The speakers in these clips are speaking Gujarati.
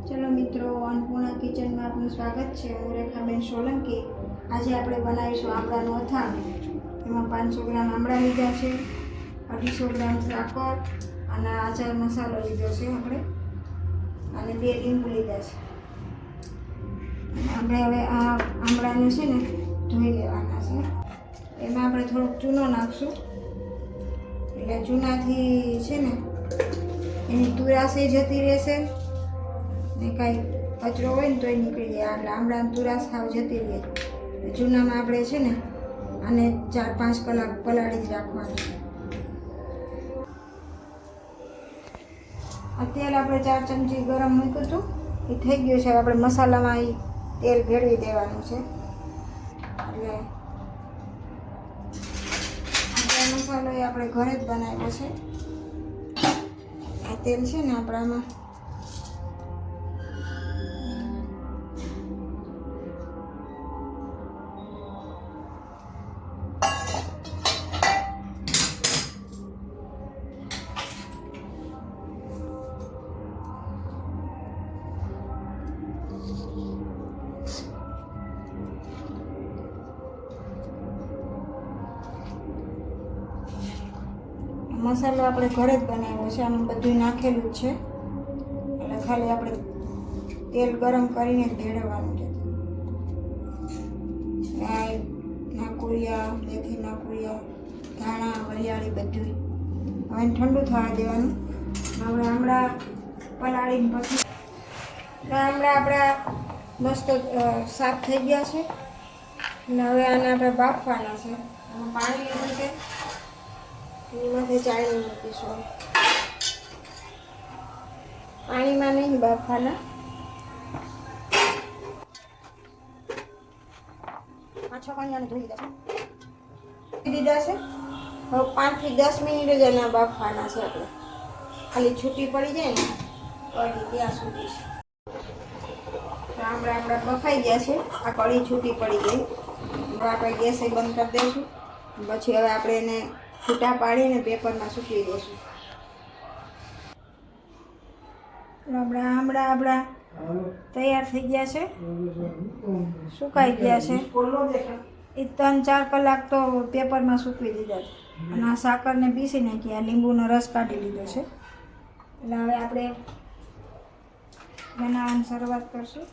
चलो मित्रों, अन्नपूर्णा किचन में आपનું સ્વાગત છે। હું રેખાબેન સોલંકી। આજે આપણે બનાવીશું આમળાનું અથાણું। એમાં 500 ગ્રામ આમળા લીધા છે, 250 ગ્રામ સાકર અને આચાર મસાલો લીધો છે આપણે, અને 2 લીંબુ લીધા છે। આપણે હવે આ આમળાને છે ને ધોઈ લેવાના છે। એમાં આપણે થોડોક ચૂનો નાખશું, એટલે ચૂનાથી છે ને એની તુરાશ જતી રહેશે ને કાંઈ કચરો હોય ને તોય નીકળી જાય। એટલે આમળાની તુરાશ સાવ જતી રહે। ચૂનામાં આપણે છે ને આને 4-5 કલાક પલાળી જ રાખવાનું। આ તેલ આપણે 4 ચમચી ગરમ મૂક્યું હતું, એ થઈ ગયું છે। આપણે મસાલામાં એ તેલ ભેળવી દેવાનું છે। એટલે આ મસાલો એ આપણે ઘરે જ બનાવ્યો છે। આ તેલ છે ને આપણામાં મસાલો આપણે ઘરે જ બનાવ્યો છે। આમાં બધું નાખેલું જ છે, એટલે ખાલી આપણે તેલ ગરમ કરીને જ ભેળવવાનું છે। રાઈ, નાકુરિયા, મેથી નાકુરિયા, ધાણા, વરિયાળી બધું હવે ઠંડુ થવા દેવાનું। હવે આમળા પલાળીને પછી આમળા આપણા મસ્ત સાફ થઈ ગયા છે, અને હવે આને આપણે બાફવાના છે। આમાં પાણી લીધું છે, એમાંથી ચાળીને મૂકીશું। પાણીમાં નહીં બાફવાના। 5-6 પાણીને ધોઈ લીધા છે। હવે 5 થી 10 મિનિટ જ એના બાફવાના છે આપણે, ખાલી છૂટી પડી જાય ને કઢી ત્યાં સુધી છે। આપણા બફાઈ ગયા છે, આ કઢી છૂટી પડી ગઈ। હવે આપણે ગેસ બંધ કરી દઈશું। પછી હવે આપણે એને છૂટા પાડીને પેપરમાં સૂકવી દઈશું। આપણા તૈયાર થઈ ગયા છે, સુકાઈ ગયા છે। એ 3-4 કલાક તો પેપરમાં સૂકવી દીધા છે, અને આ સાકરને પીસી નાખી, આ લીંબુનો રસ કાઢી લીધો છે। એટલે હવે આપણે બનાવવાની શરૂઆત કરશું।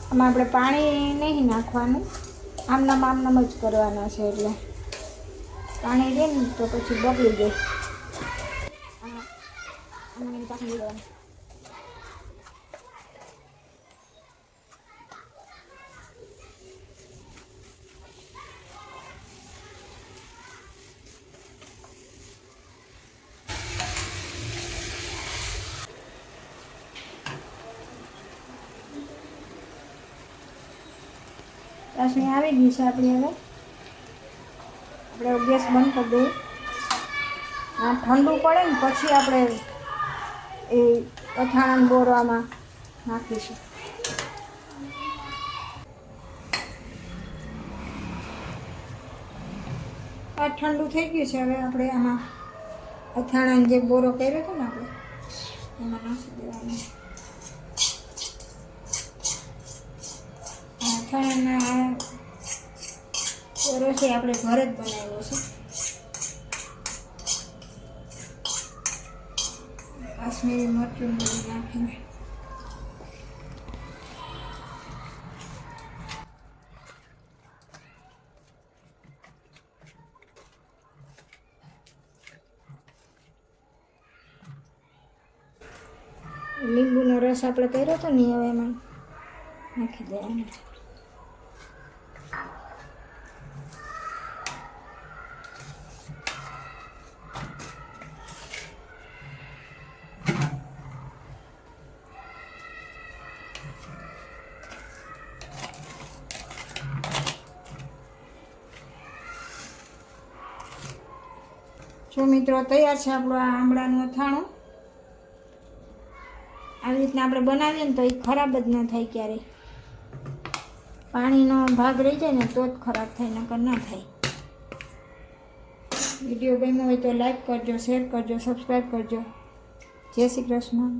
આમાં આપણે પાણી નહીં નાખવાનું, આમનામ જ કરવાના છે। એટલે પાણી દે ને તો પછી બગડી જાય। ચાસણી આવી ગઈ છે આપણી। હવે આપણે ગેસ બંધ કરી દઈએ। આ ઠંડુ પડે ને પછી આપણે એ અથાણાં બોરવામાં નાખીશું। આ ઠંડુ થઈ ગયું છે, હવે આપણે આમાં અથાણાં જે બોરો કર્યો હતો ને આપણે એમાં નાખી દેવાનું। અથાણાના બોરો છે આપણે ઘરે જ બનાવ્યો છે। કાશ્મીરી મરચું બધું નાખીને લીંબુનો રસ આપણે કર્યો હતો ને હવે એમાં નાખી દેવાનો। જો મિત્રો તૈયાર છે આપણું આ આમળાનું અથાણું. આવી રીતના આપણે બનાવીએ ને તો એ ખરાબ જ ન થાય ક્યારેય. પાણીનો ભાગ રહી જાય ને તો જ ખરાબ થાય, નકર ના થાય. વિડીયો ગમ્યો હોય તો લાઈક કરજો, શેર કરજો, સબસ્ક્રાઈબ કરજો. જય શ્રી કૃષ્ણ.